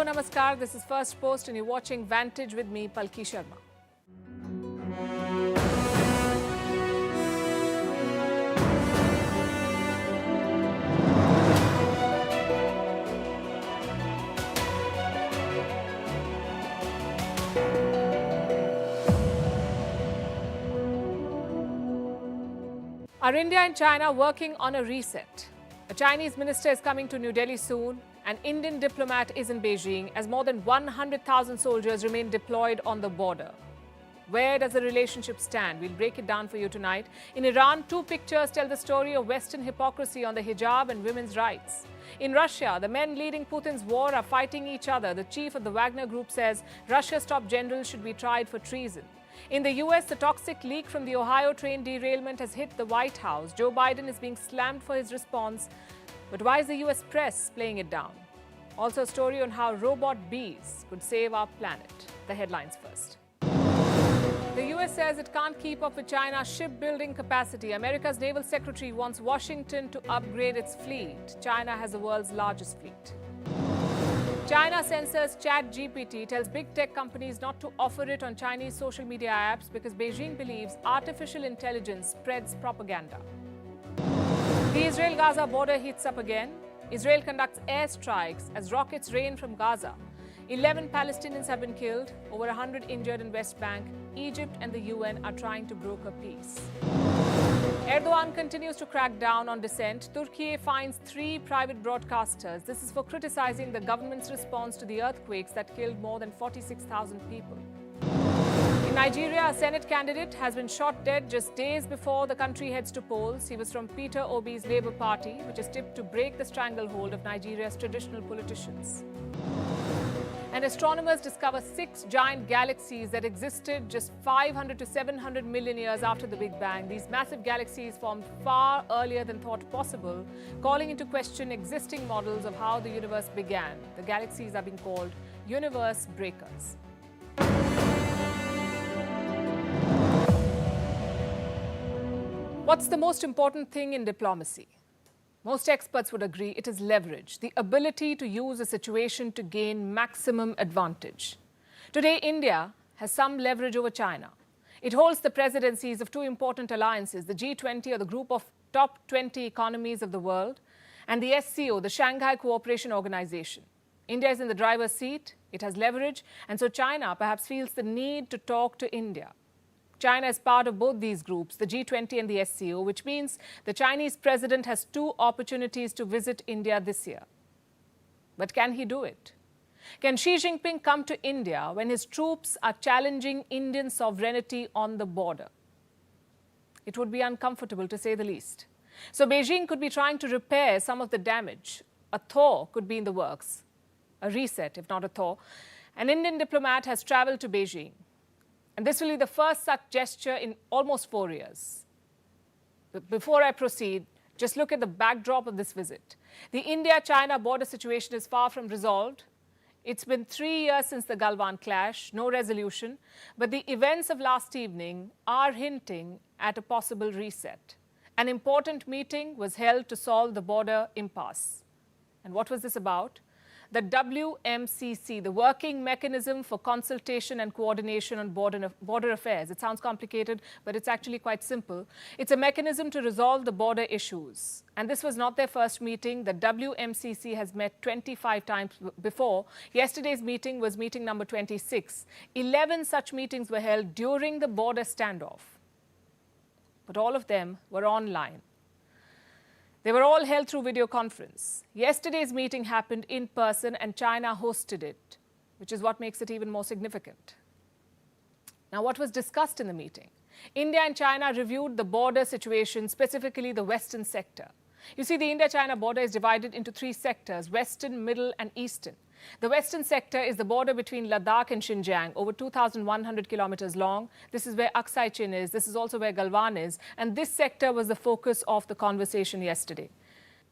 Hello, Namaskar. This is Firstpost and you're watching Vantage with me, Palki Sharma. Are India and China working on a reset? A Chinese minister is coming to New Delhi soon. An Indian diplomat is in Beijing as more than 100,000 soldiers remain deployed on the border. Where does the relationship stand? We'll break it down for you tonight. In Iran, two pictures tell the story of Western hypocrisy on the hijab and women's rights. In Russia, the men leading Putin's war are fighting each other. The chief of the Wagner group says Russia's top general should be tried for treason. In the US, the toxic leak from the Ohio train derailment has hit the White House. Joe Biden is being slammed for his response. But why is the US press playing it down? Also a story on how robot bees could save our planet. The headlines first. The US says it can't keep up with China's shipbuilding capacity. America's naval secretary wants Washington to upgrade its fleet. China has the world's largest fleet. China censors ChatGPT, tells big tech companies not to offer it on Chinese social media apps because Beijing believes artificial intelligence spreads propaganda. The Israel-Gaza border heats up again. Israel conducts airstrikes as rockets rain from Gaza. 11 Palestinians have been killed, over 100 injured in West Bank. Egypt and the UN are trying to broker peace. Erdogan continues to crack down on dissent. Turkey finds 3 private broadcasters. This is for criticizing the government's response to the earthquakes that killed more than 46,000 people. In Nigeria, a Senate candidate has been shot dead just days before the country heads to polls. He was from Peter Obi's Labour Party, which is tipped to break the stranglehold of Nigeria's traditional politicians. And astronomers discover 6 giant galaxies that existed just 500 to 700 million years after the Big Bang. These massive galaxies formed far earlier than thought possible, calling into question existing models of how the universe began. The galaxies are being called universe breakers. What's the most important thing in diplomacy? Most experts would agree it is leverage, the ability to use a situation to gain maximum advantage. Today, India has some leverage over China. It holds the presidencies of 2 important alliances, the G20 or the group of top 20 economies of the world, and the SCO, the Shanghai Cooperation Organization. India is in the driver's seat, it has leverage, and so China perhaps feels the need to talk to India. China is part of both these groups, the G20 and the SCO, which means the Chinese president has 2 opportunities to visit India this year. But can he do it? Can Xi Jinping come to India when his troops are challenging Indian sovereignty on the border? It would be uncomfortable, to say the least. So Beijing could be trying to repair some of the damage. A thaw could be in the works. A reset, if not a thaw. An Indian diplomat has traveled to Beijing. And this will be the first such gesture in almost 4 years. But before I proceed, just look at the backdrop of this visit. The India-China border situation is far from resolved. It's been 3 years since the Galwan clash, no resolution. But the events of last evening are hinting at a possible reset. An important meeting was held to solve the border impasse. And what was this about? The WMCC, the Working Mechanism for Consultation and Coordination on Border Affairs. It sounds complicated, but it's actually quite simple. It's a mechanism to resolve the border issues. And this was not their first meeting. The WMCC has met 25 times before. Yesterday's meeting was meeting number 26. 11 such meetings were held during the border standoff. But all of them were online. They were all held through video conference. Yesterday's meeting happened in person and China hosted it, which is what makes it even more significant. Now, what was discussed in the meeting? India and China reviewed the border situation, specifically the western sector. You see, the India-China border is divided into 3 sectors, western, middle and eastern. The western sector is the border between Ladakh and Xinjiang, over 2,100 kilometers long. This is where Aksai Chin is. This is also where Galwan is. And this sector was the focus of the conversation yesterday.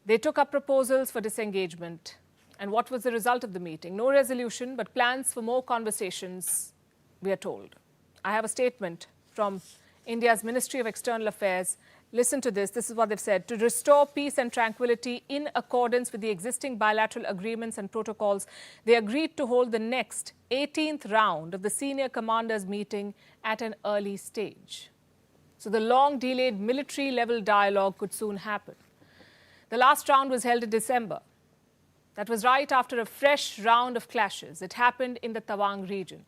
They took up proposals for disengagement. And what was the result of the meeting? No resolution, but plans for more conversations, we are told. I have a statement from India's Ministry of External Affairs Listen to this. This is what they've said. To restore peace and tranquility in accordance with the existing bilateral agreements and protocols, they agreed to hold the next 18th round of the senior commanders meeting at an early stage. So the long-delayed military-level dialogue could soon happen. The last round was held in December. That was right after a fresh round of clashes. It happened in the Thaw region.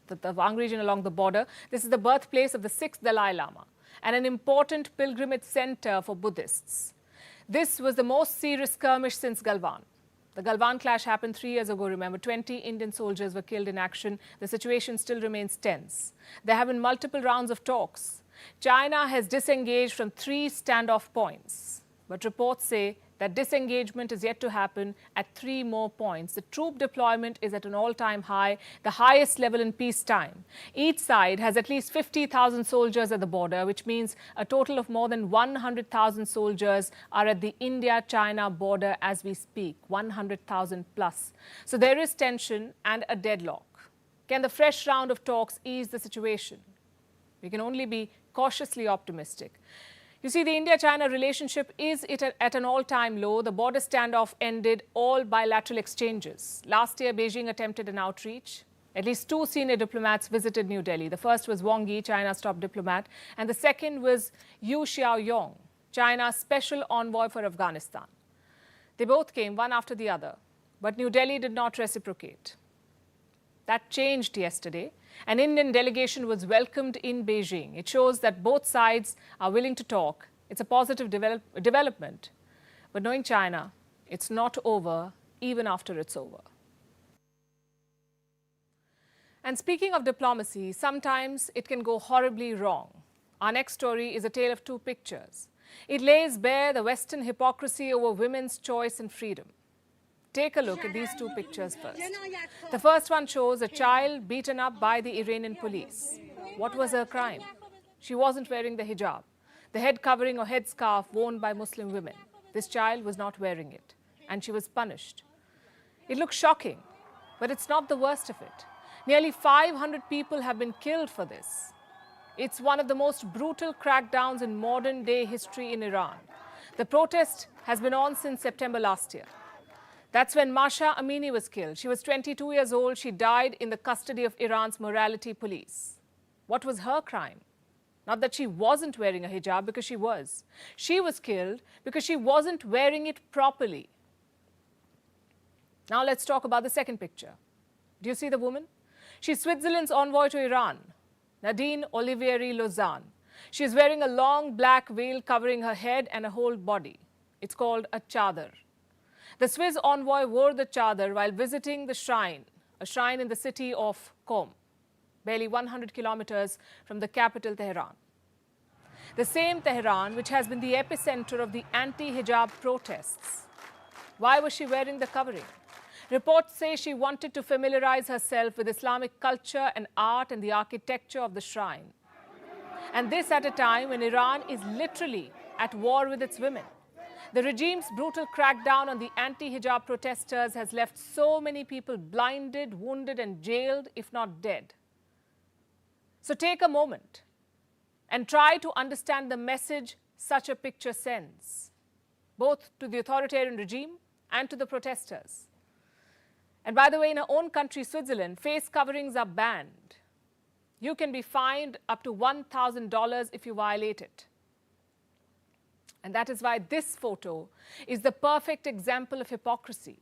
The Thaw region along the border. This is the birthplace of the 6th Dalai Lama and an important pilgrimage center for Buddhists. This was the most serious skirmish since Galwan. The Galwan clash happened 3 years ago, remember. 20 Indian soldiers were killed in action. The situation still remains tense. There have been multiple rounds of talks. China has disengaged from 3 standoff points. But reports say that disengagement is yet to happen at 3 more points. The troop deployment is at an all-time high, the highest level in peacetime. Each side has at least 50,000 soldiers at the border, which means a total of more than 100,000 soldiers are at the India-China border as we speak, 100,000 plus. So there is tension and a deadlock. Can the fresh round of talks ease the situation? We can only be cautiously optimistic. You see, the India-China relationship is at an all-time low. The border standoff ended all bilateral exchanges. Last year, Beijing attempted an outreach. At least 2 senior diplomats visited New Delhi. The first was Wang Yi, China's top diplomat, and the second was Yu Xiaoyong, China's special envoy for Afghanistan. They both came one after the other, but New Delhi did not reciprocate. That changed yesterday. An Indian delegation was welcomed in Beijing. It shows that both sides are willing to talk. It's a positive development. But knowing China, it's not over even after it's over. And speaking of diplomacy, sometimes it can go horribly wrong. Our next story is a tale of 2 pictures. It lays bare the Western hypocrisy over women's choice and freedom. Take a look at these 2 pictures first. The first one shows a child beaten up by the Iranian police. What was her crime? She wasn't wearing the hijab, the head covering or headscarf worn by Muslim women. This child was not wearing it, and she was punished. It looks shocking, but it's not the worst of it. Nearly 500 people have been killed for this. It's one of the most brutal crackdowns in modern-day history in Iran. The protest has been on since September last year. That's when Masha Amini was killed. She was 22 years old. She died in the custody of Iran's morality police. What was her crime? Not that she wasn't wearing a hijab, because she was. She was killed because she wasn't wearing it properly. Now let's talk about the second picture. Do you see the woman? She's Switzerland's envoy to Iran, Nadine Olivieri-Lausanne. She's wearing a long black veil covering her head and her whole body. It's called a chadar. The Swiss envoy wore the chadar while visiting the shrine, a shrine in the city of Qom, barely 100 kilometers from the capital, Tehran. The same Tehran which has been the epicenter of the anti-hijab protests. Why was she wearing the covering? Reports say she wanted to familiarize herself with Islamic culture and art and the architecture of the shrine. And this at a time when Iran is literally at war with its women. The regime's brutal crackdown on the anti-hijab protesters has left so many people blinded, wounded, and jailed, if not dead. So take a moment and try to understand the message such a picture sends, both to the authoritarian regime and to the protesters. And by the way, in our own country, Switzerland, face coverings are banned. You can be fined up to $1,000 if you violate it. And that is why this photo is the perfect example of hypocrisy.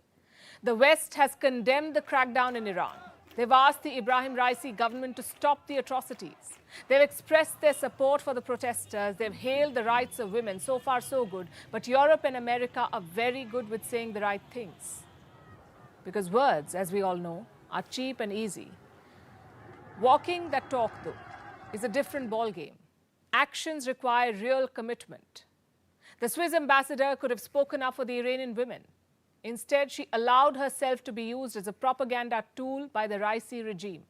The West has condemned the crackdown in Iran. They've asked the Ibrahim Raisi government to stop the atrocities. They've expressed their support for the protesters. They've hailed the rights of women. So far, so good. But Europe and America are very good with saying the right things. Because words, as we all know, are cheap and easy. Walking that talk, though, is a different ballgame. Actions require real commitment. The Swiss ambassador could have spoken up for the Iranian women. Instead, she allowed herself to be used as a propaganda tool by the Raisi regime.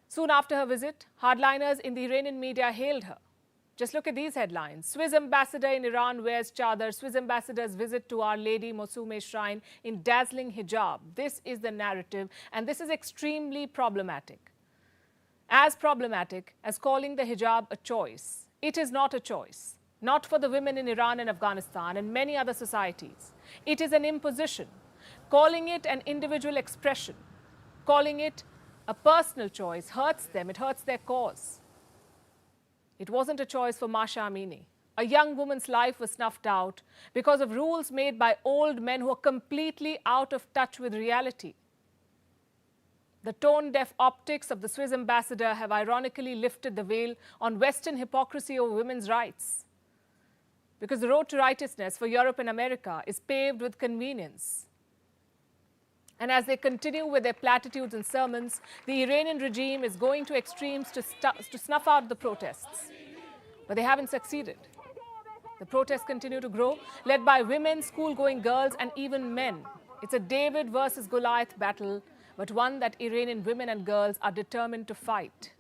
Soon after her visit, hardliners in the Iranian media hailed her. Just look at these headlines. Swiss ambassador in Iran wears chadar. Swiss ambassador's visit to Our Lady Mosume shrine in dazzling hijab. This is the narrative, and this is extremely problematic. As problematic as calling the hijab a choice It is not a choice, not for the women in Iran and Afghanistan and many other societies. It is an imposition. Calling it an individual expression, calling it a personal choice hurts them, it hurts their cause. It wasn't a choice for Masha Amini. A young woman's life was snuffed out because of rules made by old men who are completely out of touch with reality. The tone-deaf optics of the Swiss ambassador have ironically lifted the veil on Western hypocrisy over women's rights. Because the road to righteousness for Europe and America is paved with convenience. And as they continue with their platitudes and sermons, the Iranian regime is going to extremes to snuff out the protests. But they haven't succeeded. The protests continue to grow, led by women, school-going girls, and even men. It's a David versus Goliath battle, but one that Iranian women and girls are determined to fight.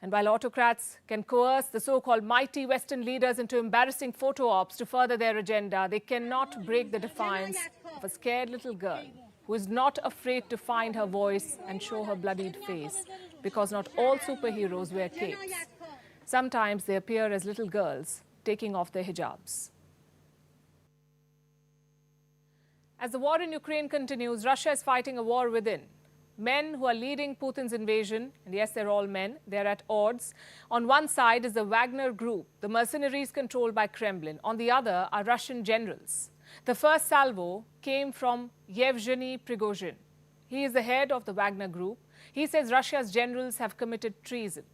And while autocrats can coerce the so-called mighty Western leaders into embarrassing photo ops to further their agenda, they cannot break the defiance of a scared little girl who is not afraid to find her voice and show her bloodied face, because not all superheroes wear capes. Sometimes they appear as little girls taking off their hijabs. As the war in Ukraine continues, Russia is fighting a war within. Men who are leading Putin's invasion, and yes, they're all men, they're at odds. On one side is the Wagner group, the mercenaries controlled by Kremlin. On the other are Russian generals. The first salvo came from Yevgeny Prigozhin. He is the head of the Wagner group. He says Russia's generals have committed treason.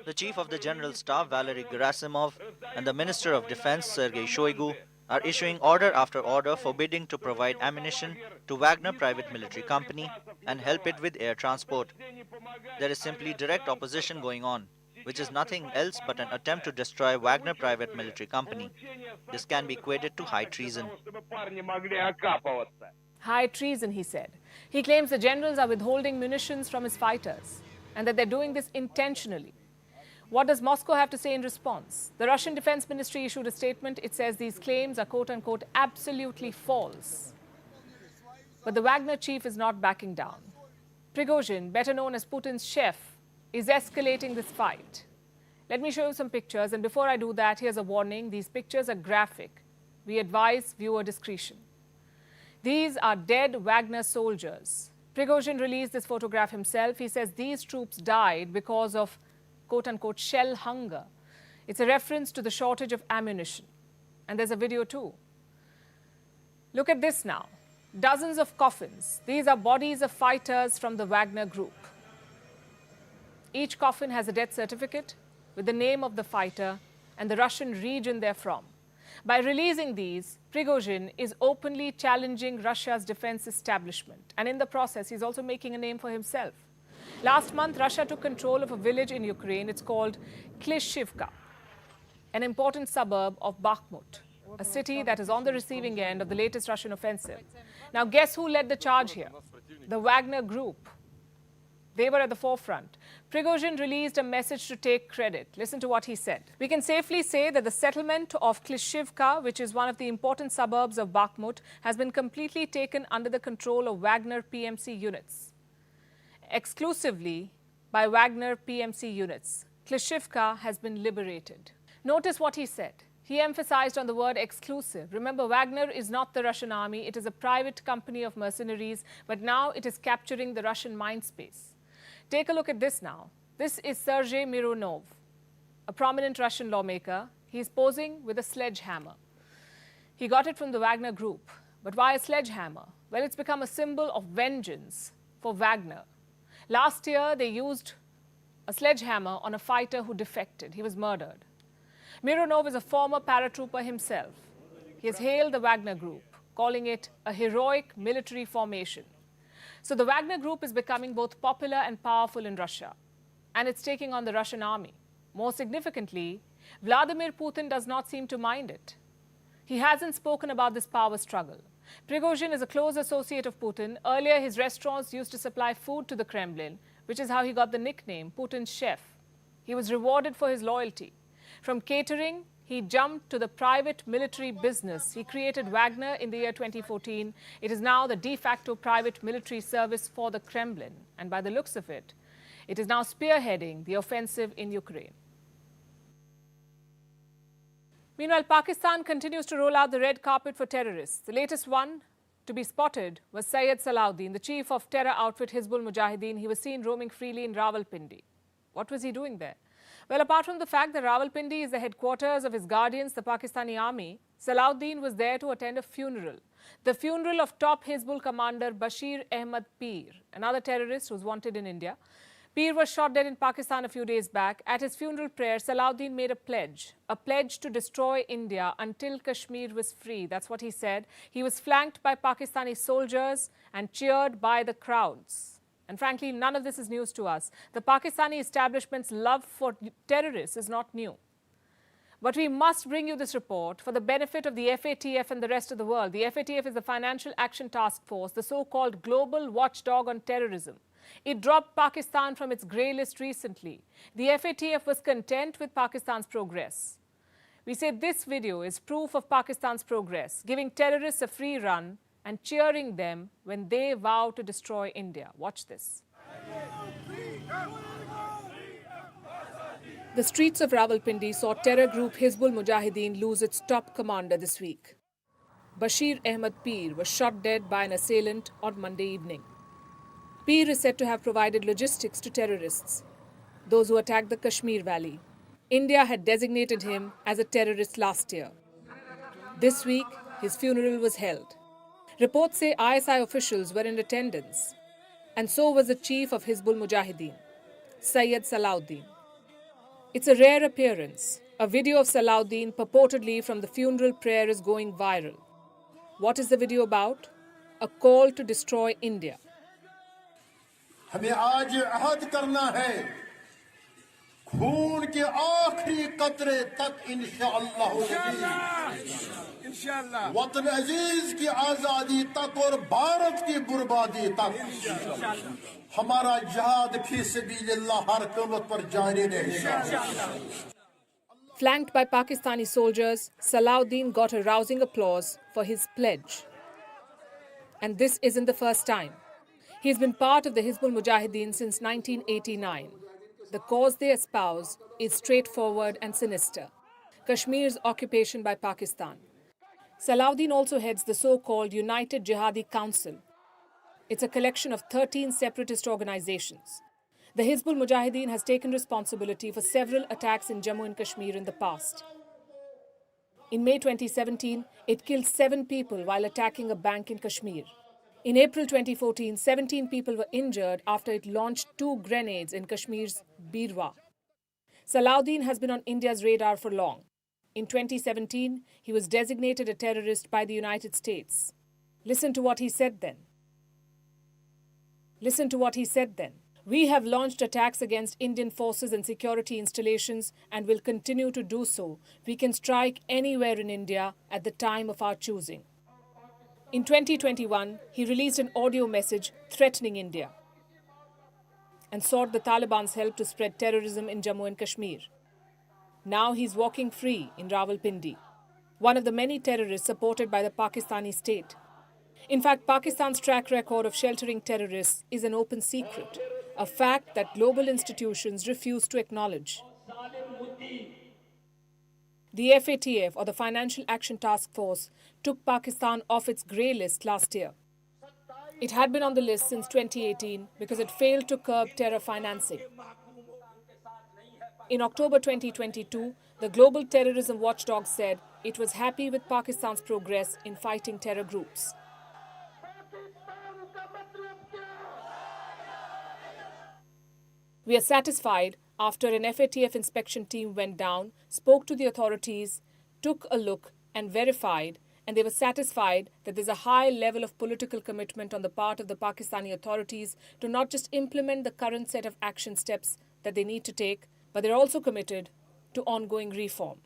The chief of the general staff, Valery Gerasimov, and the minister of defense, Sergei Shoigu, are issuing order after order forbidding to provide ammunition to Wagner Private Military Company and help it with air transport. There is simply direct opposition going on, which is nothing else but an attempt to destroy Wagner Private Military Company. This can be equated to high treason. High treason, he said. He claims the generals are withholding munitions from his fighters and that they're doing this intentionally. What does Moscow have to say in response? The Russian Defense Ministry issued a statement. It says these claims are, quote-unquote, absolutely false. But the Wagner chief is not backing down. Prigozhin, better known as Putin's chef, is escalating this fight. Let me show you some pictures, and before I do that, here's a warning. These pictures are graphic. We advise viewer discretion. These are dead Wagner soldiers. Prigozhin released this photograph himself. He says these troops died because of, quote-unquote, shell hunger. It's a reference to the shortage of ammunition. And there's a video too. Look at this now. Dozens of coffins. These are bodies of fighters from the Wagner group. Each coffin has a death certificate with the name of the fighter and the Russian region they're from. By releasing these, Prigozhin is openly challenging Russia's defense establishment. And in the process, he's also making a name for himself. Last month, Russia took control of a village in Ukraine. It's called Klishivka, an important suburb of Bakhmut, a city that is on the receiving end of the latest Russian offensive. Now, guess who led the charge here? The Wagner group. They were at the forefront. Prigozhin released a message to take credit. Listen to what he said. We can safely say that the settlement of Klishivka, which is one of the important suburbs of Bakhmut, has been completely taken under the control of Wagner PMC units. Exclusively by Wagner PMC units, Klishivka has been liberated. Notice what he said. He emphasized on the word exclusive. Remember, Wagner is not the Russian army. It is a private company of mercenaries, but now it is capturing the Russian mind space. Take a look at this now. This is Sergei Mironov, a prominent Russian lawmaker. He's posing with a sledgehammer. He got it from the Wagner group. But why a sledgehammer? Well, it's become a symbol of vengeance for Wagner. Last year, they used a sledgehammer on a fighter who defected. He was murdered. Mironov is a former paratrooper himself. He has hailed the Wagner group, calling it a heroic military formation. So the Wagner group is becoming both popular and powerful in Russia, and it's taking on the Russian army. More significantly, Vladimir Putin does not seem to mind it. He hasn't spoken about this power struggle. Prigozhin is a close associate of Putin. Earlier, his restaurants used to supply food to the Kremlin, which is how he got the nickname Putin's chef. He was rewarded for his loyalty. From catering, he jumped to the private military business. He created Wagner in the year 2014. It is now the de facto private military service for the Kremlin. And by the looks of it, It is now spearheading the offensive in Ukraine. Meanwhile, Pakistan continues to roll out the red carpet for terrorists. The latest one to be spotted was Syed Salahuddin, the chief of terror outfit Hizbul Mujahideen. He was seen roaming freely in Rawalpindi. What was he doing there? Well, apart from the fact that Rawalpindi is the headquarters of his guardians, the Pakistani army, Salahuddin was there to attend a funeral. The funeral of top Hizbul commander Bashir Ahmad Peer, another terrorist who's wanted in India. Peer was shot dead in Pakistan a few days back. At his funeral prayer, Salahuddin made a pledge to destroy India until Kashmir was free. That's what he said. He was flanked by Pakistani soldiers and cheered by the crowds. And frankly, none of this is news to us. The Pakistani establishment's love for terrorists is not new. But we must bring you this report for the benefit of the FATF and the rest of the world. The FATF is the Financial Action Task Force, the so-called global watchdog on terrorism. It dropped Pakistan from its grey list recently. The FATF was content with Pakistan's progress. We say this video is proof of Pakistan's progress, giving terrorists a free run and cheering them when they vow to destroy India. Watch this. The streets of Rawalpindi saw terror group Hizbul Mujahideen lose its top commander this week. Bashir Ahmad Peer was shot dead by an assailant on Monday evening. Peer is said to have provided logistics to terrorists, those who attacked the Kashmir Valley. India had designated him as a terrorist last year. This week, his funeral was held. Reports say ISI officials were in attendance, and so was the chief of Hizbul Mujahideen, Syed Salahuddin. It's a rare appearance. A video of Salahuddin purportedly from the funeral prayer is going viral. What is the video about? A call to destroy India. हमें आज अहद करना है खून के आखिरी कतरे तक इंशाअल्लाह वतन अजीज की आजादी तक और भारत की बर्बादी तक हमारा जिहाद फी सबीलिल्लाह हर कीमत पर जारी रहेगा. Flanked by Pakistani soldiers, Salahuddin got a rousing applause for his pledge. And this isn't the first time. He's been part of the Hizbul Mujahideen since 1989. The cause they espouse is straightforward and sinister: Kashmir's occupation by Pakistan. Salahuddin also heads the so-called United Jihadi Council. It's a collection of 13 separatist organizations. The Hizbul Mujahideen has taken responsibility for several attacks in Jammu and Kashmir in the past. In May 2017, it killed 7 people while attacking a bank in Kashmir. In April 2014, 17 people were injured after it launched 2 grenades in Kashmir's Birwa. Salahuddin has been on India's radar for long. In 2017, he was designated a terrorist by the United States. Listen to what he said then. We have launched attacks against Indian forces and security installations and will continue to do so. We can strike anywhere in India at the time of our choosing. In 2021, he released an audio message threatening India and sought the Taliban's help to spread terrorism in Jammu and Kashmir. Now he's walking free in Rawalpindi, one of the many terrorists supported by the Pakistani state. In fact, Pakistan's track record of sheltering terrorists is an open secret, a fact that global institutions refuse to acknowledge. The FATF, or the Financial Action Task Force, took Pakistan off its grey list last year. It had been on the list since 2018 because it failed to curb terror financing. In October 2022, the global terrorism watchdog said it was happy with Pakistan's progress in fighting terror groups. We are satisfied after an FATF inspection team went down, spoke to the authorities, took a look and verified, and they were satisfied that there's a high level of political commitment on the part of the Pakistani authorities to not just implement the current set of action steps that they need to take, but they're also committed to ongoing reform.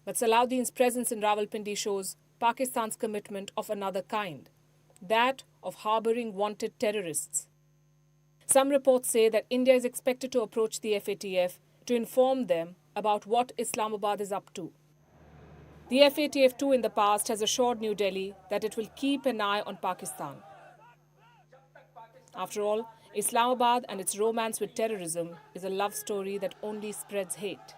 But Salahuddin's presence in Rawalpindi shows Pakistan's commitment of another kind, that of harboring wanted terrorists. Some reports say that India is expected to approach the FATF to inform them about what Islamabad is up to. The FATF too in the past has assured New Delhi that it will keep an eye on Pakistan. After all, Islamabad and its romance with terrorism is a love story that only spreads hate.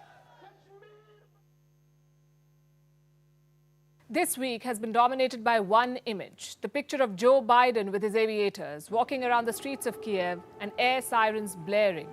This week has been dominated by one image, the picture of Joe Biden with his aviators walking around the streets of Kiev and air sirens blaring.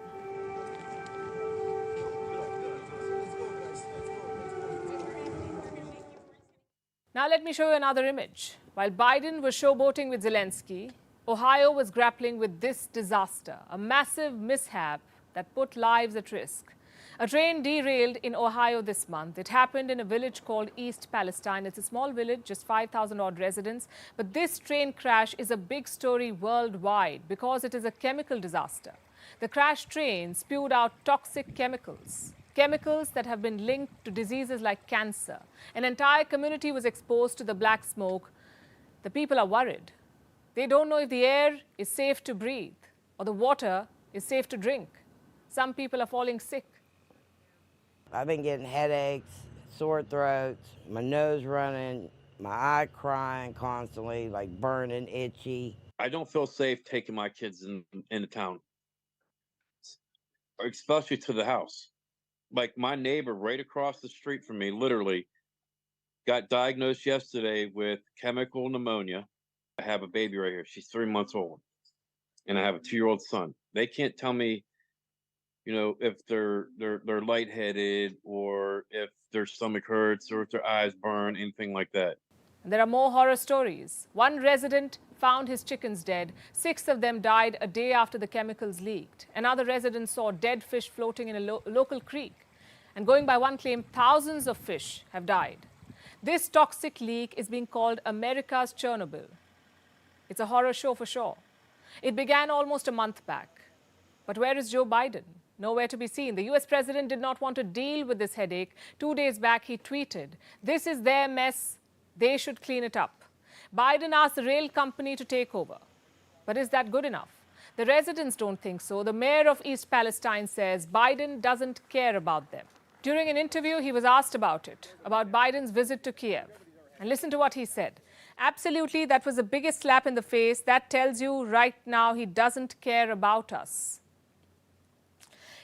Now let me show you another image. While Biden was showboating with Zelensky, Ohio was grappling with this disaster, a massive mishap that put lives at risk. A train derailed in Ohio this month. It happened in a village called East Palestine. It's a small village, just 5,000 odd residents. But this train crash is a big story worldwide because it is a chemical disaster. The crashed train spewed out toxic chemicals. Chemicals that have been linked to diseases like cancer. An entire community was exposed to the black smoke. The people are worried. They don't know if the air is safe to breathe or the water is safe to drink. Some people are falling sick. I've been getting headaches, sore throats, my nose running, my eye crying constantly, like burning, itchy. I don't feel safe taking my kids into town, especially to the house. Like my neighbor right across the street from me literally got diagnosed yesterday with chemical pneumonia. I have a baby right here. She's 3 months old. And I have a 2-year-old son. They can't tell me, you know, if they're lightheaded or if their stomach hurts or if their eyes burn, anything like that. There are more horror stories. One resident found his chickens dead. 6 of them died a day after the chemicals leaked. Another resident saw dead fish floating in a local creek. And going by one claim, thousands of fish have died. This toxic leak is being called America's Chernobyl. It's a horror show for sure. It began almost a month back. But where is Joe Biden? Nowhere to be seen. The US president did not want to deal with this headache. 2 days back, he tweeted, "This is their mess. They should clean it up." Biden asked the rail company to take over. But is that good enough? The residents don't think so. The mayor of East Palestine says Biden doesn't care about them. During an interview, he was asked about it, about Biden's visit to Kiev. And listen to what he said. "Absolutely, that was the biggest slap in the face. That tells you right now he doesn't care about us.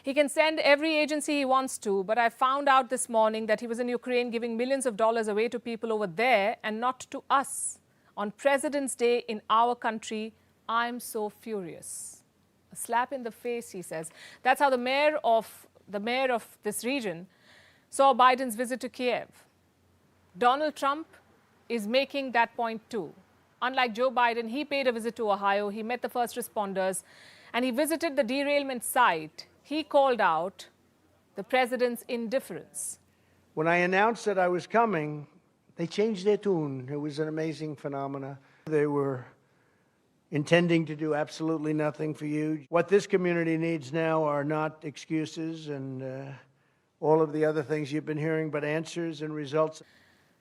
He can send every agency he wants to, but I found out this morning that he was in Ukraine giving millions of dollars away to people over there and not to us. On President's Day in our country, I'm so furious." A slap in the face, he says. That's how the mayor of this region saw Biden's visit to Kiev. Donald Trump is making that point too. Unlike Joe Biden, he paid a visit to Ohio. He met the first responders and he visited the derailment site. He called out the president's indifference. When I announced that I was coming, they changed their tune. It was an amazing phenomena. They were intending to do absolutely nothing for you. What this community needs now are not excuses and all of the other things you've been hearing, but answers and results.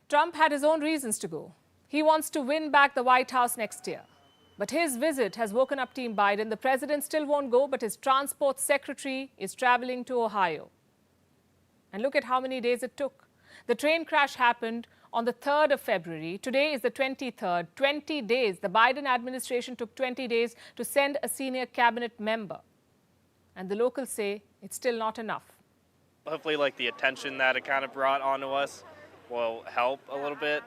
Trump had his own reasons to go. He wants to win back the White House next year. But his visit has woken up Team Biden. The president still won't go, but his transport secretary is traveling to Ohio. And look at how many days it took. The train crash happened on the 3rd of February. Today is the 23rd. 20 days. The Biden administration took 20 days to send a senior cabinet member. And the locals say it's still not enough. Hopefully, like, the attention that it kind of brought onto us will help a little bit.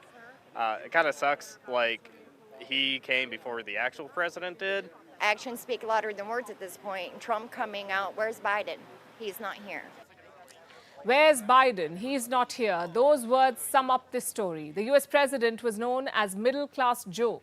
It kind of sucks, like, he came before the actual president did. Actions speak louder than words at this point. Trump coming out, where's Biden? He's not here. Where's Biden? He's not here. Those words sum up this story. The US president was known as middle-class Joe.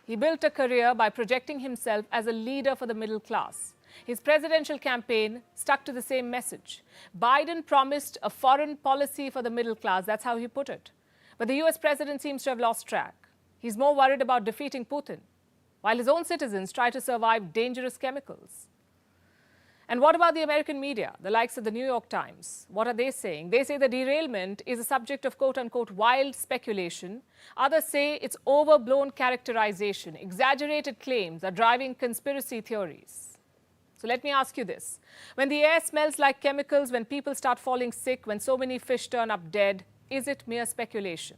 He built a career by projecting himself as a leader for the middle class. His presidential campaign stuck to the same message. Biden promised a foreign policy for the middle class. That's how he put it. But the US president seems to have lost track. He's more worried about defeating Putin, while his own citizens try to survive dangerous chemicals. And what about the American media, the likes of the New York Times? What are they saying? They say the derailment is a subject of quote-unquote wild speculation. Others say it's overblown characterization. Exaggerated claims are driving conspiracy theories. So let me ask you this. When the air smells like chemicals, when people start falling sick, when so many fish turn up dead, is it mere speculation?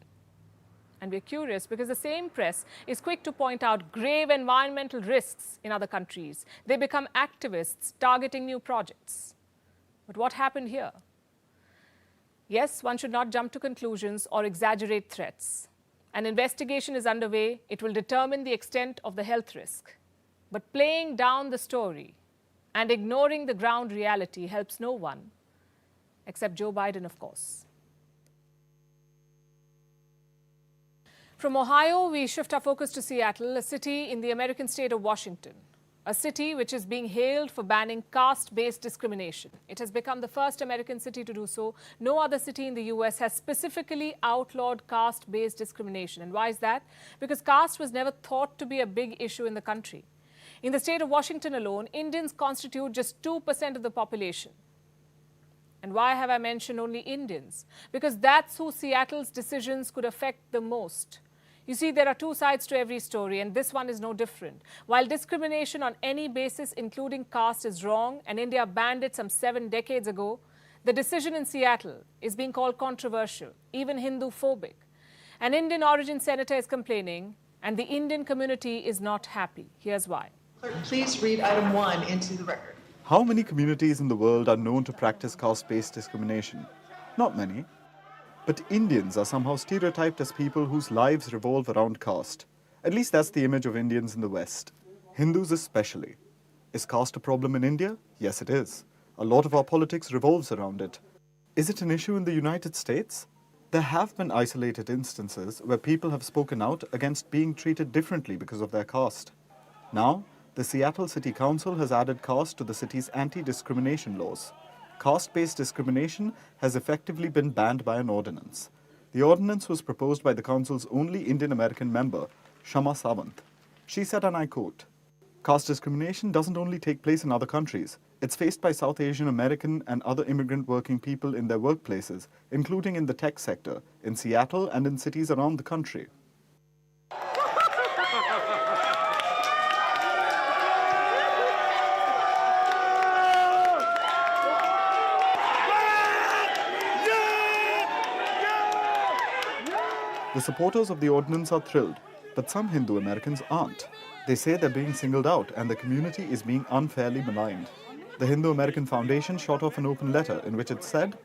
And we're curious because the same press is quick to point out grave environmental risks in other countries. They become activists targeting new projects. But what happened here? Yes, one should not jump to conclusions or exaggerate threats. An investigation is underway. It will determine the extent of the health risk. But playing down the story and ignoring the ground reality helps no one, except Joe Biden, of course. From Ohio, we shift our focus to Seattle, a city in the American state of Washington, a city which is being hailed for banning caste-based discrimination. It has become the first American city to do so. No other city in the US has specifically outlawed caste-based discrimination. And why is that? Because caste was never thought to be a big issue in the country. In the state of Washington alone, Indians constitute just 2% of the population. And why have I mentioned only Indians? Because that's who Seattle's decisions could affect the most. You see, there are two sides to every story, and this one is no different. While discrimination on any basis, including caste, is wrong, and India banned it some 7 decades ago, the decision in Seattle is being called controversial, even Hinduphobic. An Indian origin senator is complaining, and the Indian community is not happy. Here's why. Clerk, please read item 1 into the record. How many communities in the world are known to practice caste-based discrimination? Not many. But Indians are somehow stereotyped as people whose lives revolve around caste. At least that's the image of Indians in the West. Hindus especially. Is caste a problem in India? Yes, it is. A lot of our politics revolves around it. Is it an issue in the United States? There have been isolated instances where people have spoken out against being treated differently because of their caste. Now, the Seattle City Council has added caste to the city's anti-discrimination laws. Caste-based discrimination has effectively been banned by an ordinance. The ordinance was proposed by the council's only Indian-American member, Shama Sawant. She said, and I quote, "Caste discrimination doesn't only take place in other countries. It's faced by South Asian American and other immigrant working people in their workplaces, including in the tech sector, in Seattle and in cities around the country." The supporters of the ordinance are thrilled, but some Hindu Americans aren't. They say they're being singled out and the community is being unfairly maligned. The Hindu American Foundation shot off an open letter in which it said,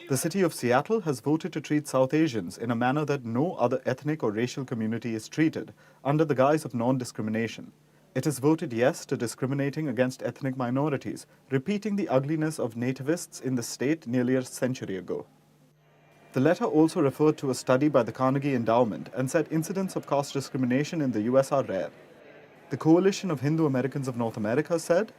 "The city of Seattle has voted to treat South Asians in a manner that no other ethnic or racial community is treated, under the guise of non-discrimination. It has voted yes to discriminating against ethnic minorities, repeating the ugliness of nativists in the state nearly a century ago." The letter also referred to a study by the Carnegie Endowment and said incidents of caste discrimination in the US are rare. The Coalition of Hindu Americans of North America said,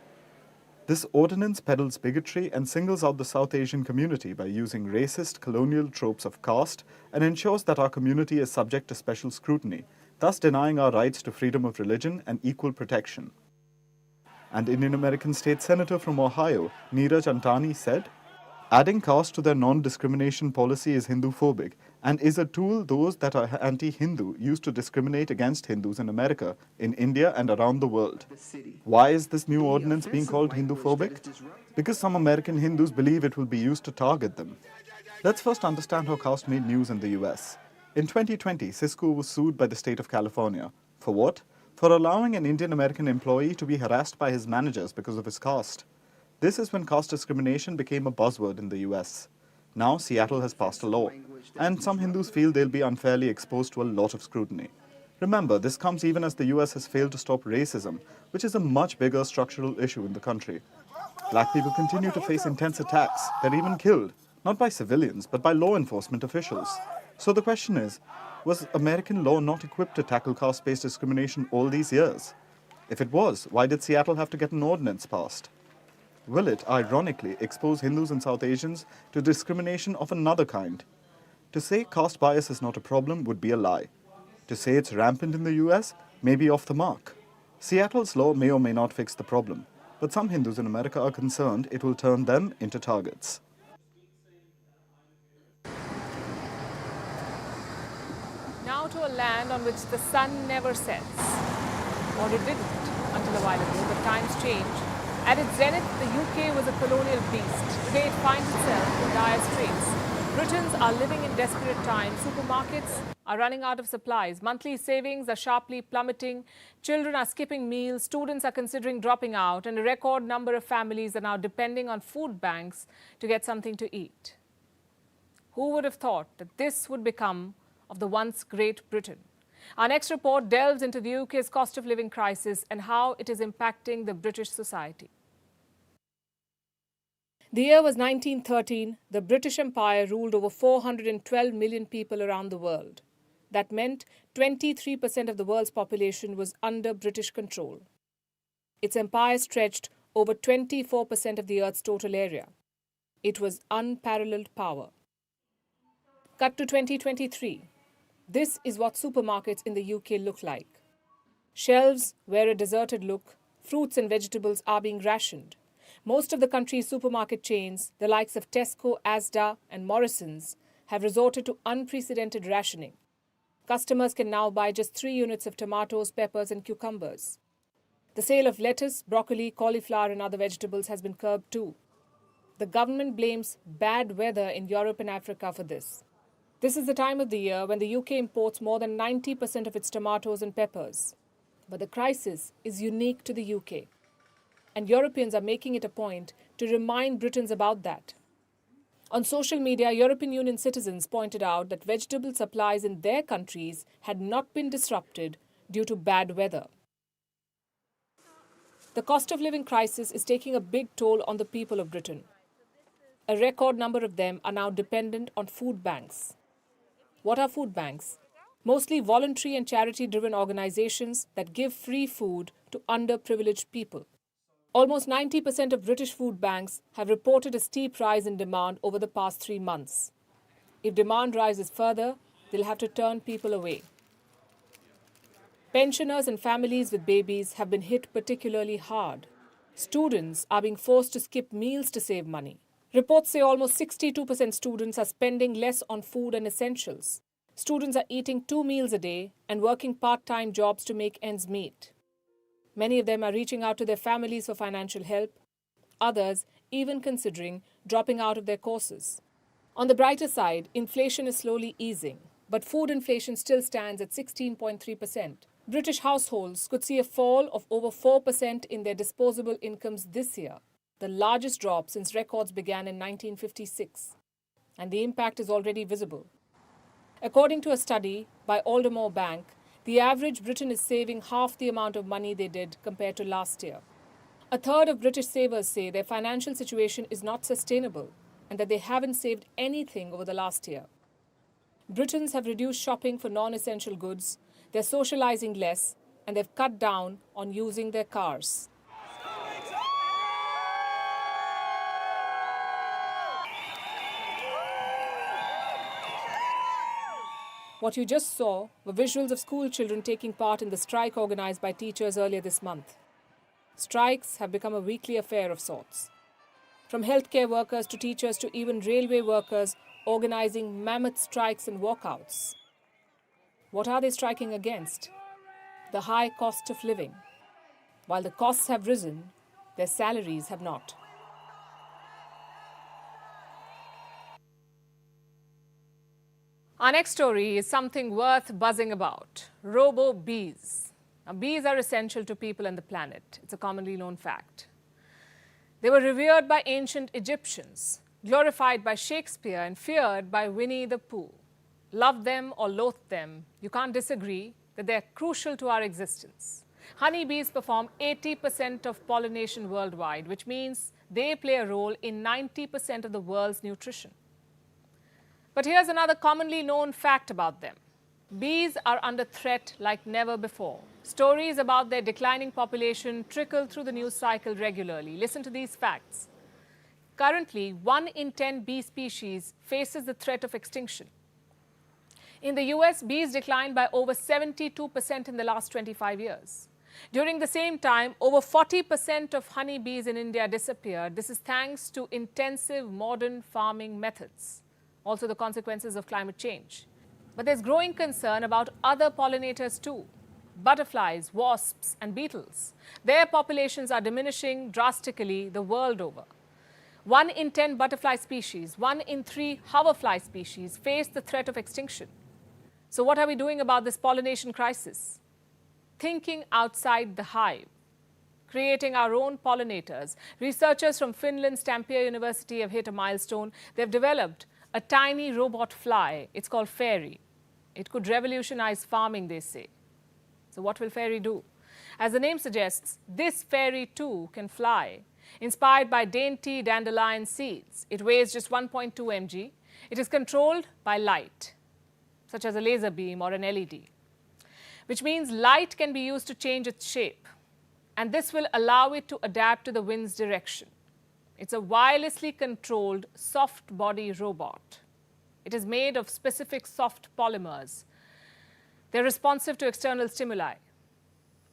"This ordinance peddles bigotry and singles out the South Asian community by using racist colonial tropes of caste and ensures that our community is subject to special scrutiny, thus denying our rights to freedom of religion and equal protection." And Indian American State Senator from Ohio, Neeraj Antani, said, "Adding caste to their non-discrimination policy is Hinduphobic and is a tool those that are anti-Hindu use to discriminate against Hindus in America, in India and around the world." Why is this new ordinance being called Hinduphobic? Because some American Hindus believe it will be used to target them. Let's first understand how caste made news in the US. In 2020, Cisco was sued by the state of California. For what? For allowing an Indian American employee to be harassed by his managers because of his caste. This is when caste discrimination became a buzzword in the US. Now Seattle has passed a law, and some Hindus feel they'll be unfairly exposed to a lot of scrutiny. Remember, this comes even as the US has failed to stop racism, which is a much bigger structural issue in the country. Black people continue to face intense attacks. They're even killed, not by civilians, but by law enforcement officials. So the question is, was American law not equipped to tackle caste-based discrimination all these years? If it was, why did Seattle have to get an ordinance passed? Will it, ironically, expose Hindus and South Asians to discrimination of another kind? To say caste bias is not a problem would be a lie. To say it's rampant in the US may be off the mark. Seattle's law may or may not fix the problem, but some Hindus in America are concerned it will turn them into targets. Now to a land on which the sun never sets. Or it didn't until a while ago, but times change. At its zenith, the UK was a colonial beast. Today it finds itself in dire straits. Britons are living in desperate times. Supermarkets are running out of supplies. Monthly savings are sharply plummeting. Children are skipping meals. Students are considering dropping out. And a record number of families are now depending on food banks to get something to eat. Who would have thought that this would become of the once great Britain? Our next report delves into the UK's cost of living crisis and how it is impacting the British society. The year was 1913. The British Empire ruled over 412 million people around the world. That meant 23% of the world's population was under British control. Its empire stretched over 24% of the Earth's total area. It was unparalleled power. Cut to 2023. This is what supermarkets in the UK look like. Shelves wear a deserted look. Fruits and vegetables are being rationed. Most of the country's supermarket chains, the likes of Tesco, Asda and Morrisons, have resorted to unprecedented rationing. Customers can now buy just 3 units of tomatoes, peppers and cucumbers. The sale of lettuce, broccoli, cauliflower and other vegetables has been curbed too. The government blames bad weather in Europe and Africa for this. This is the time of the year when the UK imports more than 90% of its tomatoes and peppers. But the crisis is unique to the UK. And Europeans are making it a point to remind Britons about that. On social media, European Union citizens pointed out that vegetable supplies in their countries had not been disrupted due to bad weather. The cost of living crisis is taking a big toll on the people of Britain. A record number of them are now dependent on food banks. What are food banks? Mostly voluntary and charity-driven organizations that give free food to underprivileged people. Almost 90% of British food banks have reported a steep rise in demand over the past 3 months. If demand rises further, they'll have to turn people away. Pensioners and families with babies have been hit particularly hard. Students are being forced to skip meals to save money. Reports say almost 62% students are spending less on food and essentials. Students are eating 2 meals a day and working part-time jobs to make ends meet. Many of them are reaching out to their families for financial help, others even considering dropping out of their courses. On the brighter side, inflation is slowly easing, but food inflation still stands at 16.3%. British households could see a fall of over 4% in their disposable incomes this year, the largest drop since records began in 1956. And the impact is already visible. According to a study by Aldermore Bank, the average Briton is saving half the amount of money they did compared to last year. A third of British savers say their financial situation is not sustainable and that they haven't saved anything over the last year. Britons have reduced shopping for non-essential goods, they're socializing less, and they've cut down on using their cars. What you just saw were visuals of school children taking part in the strike organized by teachers earlier this month. Strikes have become a weekly affair of sorts. From healthcare workers to teachers to even railway workers organizing mammoth strikes and walkouts. What are they striking against? The high cost of living. While the costs have risen, their salaries have not. Our next story is something worth buzzing about. Robo Bees. Now, bees are essential to people and the planet. It's a commonly known fact. They were revered by ancient Egyptians, glorified by Shakespeare and feared by Winnie the Pooh. Love them or loathe them, you can't disagree that they're crucial to our existence. Honeybees perform 80% of pollination worldwide, which means they play a role in 90% of the world's nutrition. But here's another commonly known fact about them. Bees are under threat like never before. Stories about their declining population trickle through the news cycle regularly. Listen to these facts. Currently, 1 in 10 bee species faces the threat of extinction. In the US, bees declined by over 72% in the last 25 years. During the same time, over 40% of honeybees in India disappeared. This is thanks to intensive modern farming methods. Also the consequences of climate change. But there's growing concern about other pollinators too. Butterflies, wasps and beetles. Their populations are diminishing drastically the world over. 1 in 10 butterfly species, 1 in 3 hoverfly species face the threat of extinction. So what are we doing about this pollination crisis? Thinking outside the hive, creating our own pollinators. Researchers from Finland's Tampere University have hit a milestone. They've developed a tiny robot fly. It's called Fairy. It could revolutionize farming, they say. So what will Fairy do? As the name suggests, this fairy too can fly. Inspired by dainty dandelion seeds, it weighs just 1.2 mg. It is controlled by light, such as a laser beam or an LED, which means light can be used to change its shape. And this will allow it to adapt to the wind's direction. It's a wirelessly controlled soft body robot. It is made of specific soft polymers. They're responsive to external stimuli.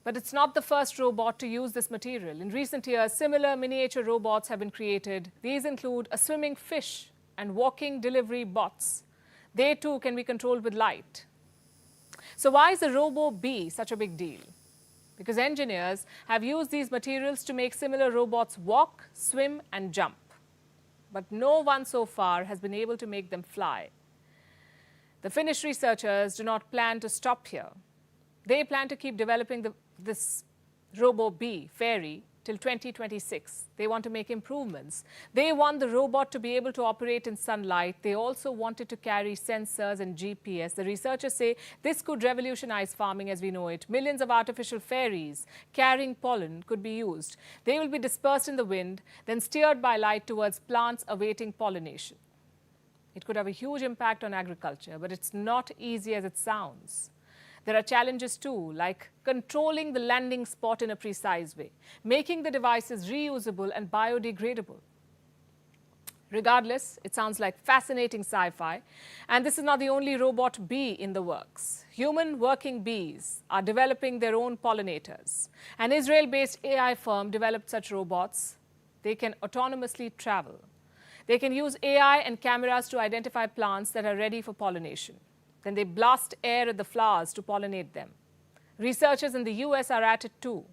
But it's not the first robot to use this material. In recent years, similar miniature robots have been created. These include a swimming fish and walking delivery bots. They too can be controlled with light. So why is the Robo Bee such a big deal? Because engineers have used these materials to make similar robots walk, swim, and jump. But no one so far has been able to make them fly. The Finnish researchers do not plan to stop here. They plan to keep developing this Robo Bee, Fairy, till 2026. They want to make improvements. They want the robot to be able to operate in sunlight. They also want it to carry sensors and GPS. The researchers say this could revolutionize farming as we know it. Millions of artificial fairies carrying pollen could be used. They will be dispersed in the wind, then steered by light towards plants awaiting pollination. It could have a huge impact on agriculture, but it's not easy as it sounds. There are challenges too, like controlling the landing spot in a precise way, making the devices reusable and biodegradable. Regardless, it sounds like fascinating sci-fi. And this is not the only robot bee in the works. Human working bees are developing their own pollinators. An Israel-based AI firm developed such robots. They can autonomously travel. They can use AI and cameras to identify plants that are ready for pollination. Then they blast air at the flowers to pollinate them. Researchers in the US are at it too.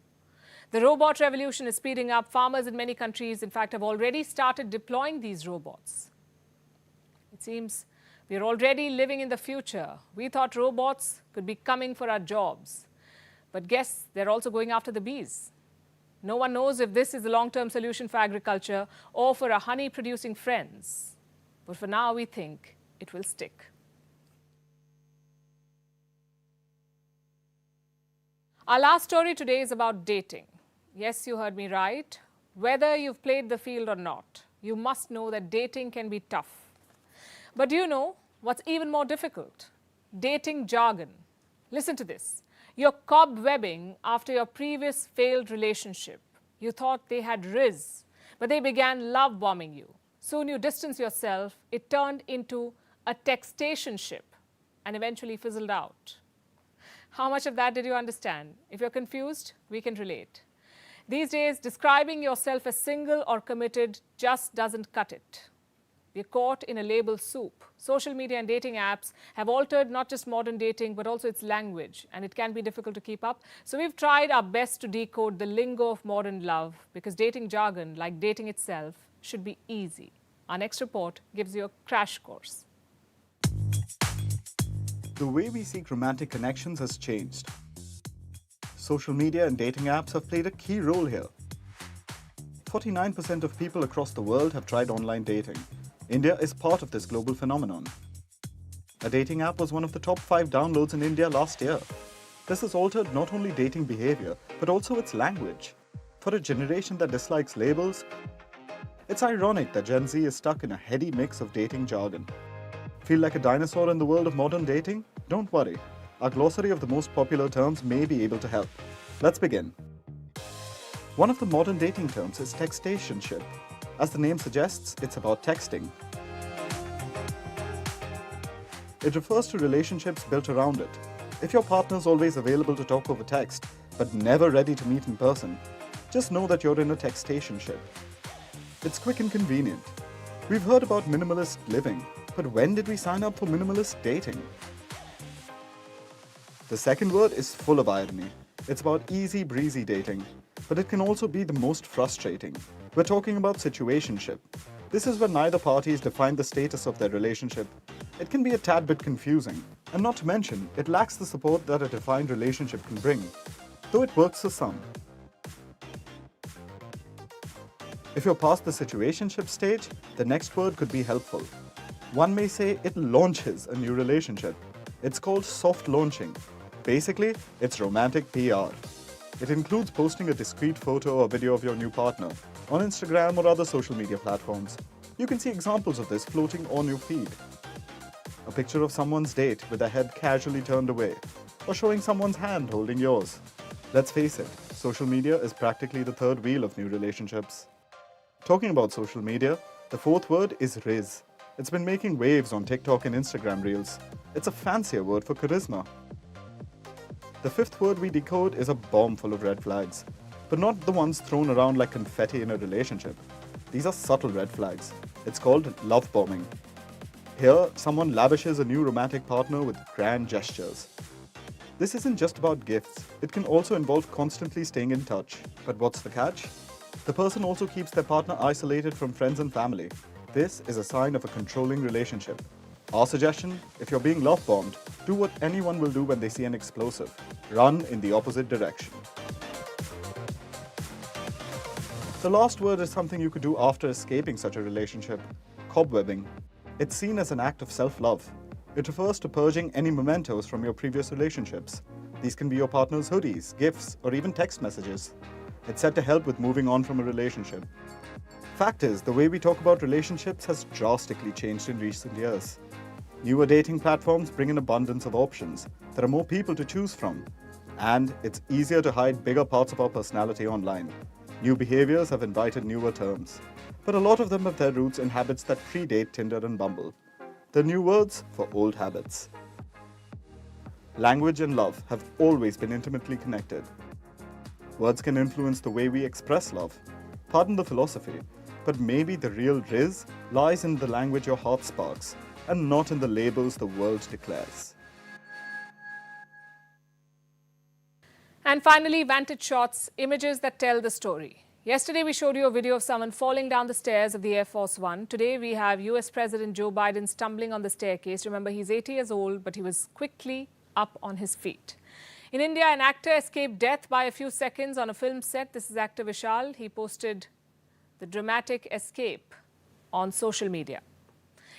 The robot revolution is speeding up. Farmers in many countries, in fact, have already started deploying these robots. It seems we're already living in the future. We thought robots could be coming for our jobs. But guess they're also going after the bees. No one knows if this is the long-term solution for agriculture or for our honey-producing friends. But for now, we think it will stick. Our last story today is about dating. Yes, you heard me right. Whether you've played the field or not, you must know that dating can be tough. But do you know what's even more difficult? Dating jargon. Listen to this. You're cobwebbing after your previous failed relationship. You thought they had rizz, but they began love bombing you. Soon you distance yourself. It turned into a textationship and eventually fizzled out. How much of that did you understand? If you're confused, we can relate. These days, describing yourself as single or committed just doesn't cut it. We're caught in a label soup. Social media and dating apps have altered not just modern dating, but also its language, and it can be difficult to keep up. So we've tried our best to decode the lingo of modern love, because dating jargon, like dating itself, should be easy. Our next report gives you a crash course. The way we seek romantic connections has changed. Social media and dating apps have played a key role here. 49% of people across the world have tried online dating. India is part of this global phenomenon. A dating app was one of the top 5 downloads in India last year. This has altered not only dating behavior, but also its language. For a generation that dislikes labels, it's ironic that Gen Z is stuck in a heady mix of dating jargon. Feel like a dinosaur in the world of modern dating? Don't worry. Our glossary of the most popular terms may be able to help. Let's begin. One of the modern dating terms is textationship. As the name suggests, it's about texting. It refers to relationships built around it. If your partner's always available to talk over text, but never ready to meet in person, just know that you're in a textationship. It's quick and convenient. We've heard about minimalist living, but when did we sign up for minimalist dating? The second word is full of irony. It's about easy breezy dating, but it can also be the most frustrating. We're talking about situationship. This is where neither parties define the status of their relationship. It can be a tad bit confusing, and not to mention, it lacks the support that a defined relationship can bring, though it works for some. If you're past the situationship stage, the next word could be helpful. One may say it launches a new relationship. It's called soft launching. Basically, it's romantic PR. It includes posting a discreet photo or video of your new partner on Instagram or other social media platforms. You can see examples of this floating on your feed. A picture of someone's date with their head casually turned away, or showing someone's hand holding yours. Let's face it, social media is practically the third wheel of new relationships. Talking about social media, the fourth word is Riz. It's been making waves on TikTok and Instagram Reels. It's a fancier word for charisma. The fifth word we decode is a bomb full of red flags, but not the ones thrown around like confetti in a relationship. These are subtle red flags. It's called love bombing. Here, someone lavishes a new romantic partner with grand gestures. This isn't just about gifts. It can also involve constantly staying in touch. But what's the catch? The person also keeps their partner isolated from friends and family. This is a sign of a controlling relationship. Our suggestion, if you're being love bombed, do what anyone will do when they see an explosive. Run in the opposite direction. The last word is something you could do after escaping such a relationship: cobwebbing. It's seen as an act of self-love. It refers to purging any mementos from your previous relationships. These can be your partner's hoodies, gifts, or even text messages. It's said to help with moving on from a relationship. Fact is, the way we talk about relationships has drastically changed in recent years. Newer dating platforms bring an abundance of options. There are more people to choose from. And it's easier to hide bigger parts of our personality online. New behaviors have invited newer terms. But a lot of them have their roots in habits that predate Tinder and Bumble. They're new words for old habits. Language and love have always been intimately connected. Words can influence the way we express love. Pardon the philosophy, but maybe the real Riz lies in the language your heart sparks, and not in the labels the world declares. And finally, Vantage shots, images that tell the story. Yesterday, we showed you a video of someone falling down the stairs of the Air Force One. Today, we have US President Joe Biden stumbling on the staircase. Remember, he's 80 years old, but he was quickly up on his feet. In India, an actor escaped death by a few seconds on a film set. This is actor Vishal. He posted the dramatic escape on social media.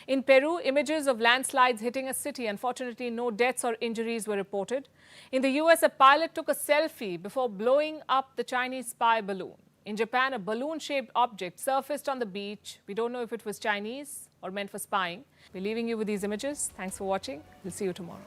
In Peru, images of landslides hitting a city. Unfortunately, no deaths or injuries were reported. In the US, a pilot took a selfie before blowing up the Chinese spy balloon. In Japan, a balloon-shaped object surfaced on the beach. We don't know if it was Chinese or meant for spying. We're leaving you with these images. Thanks for watching. We'll see you tomorrow.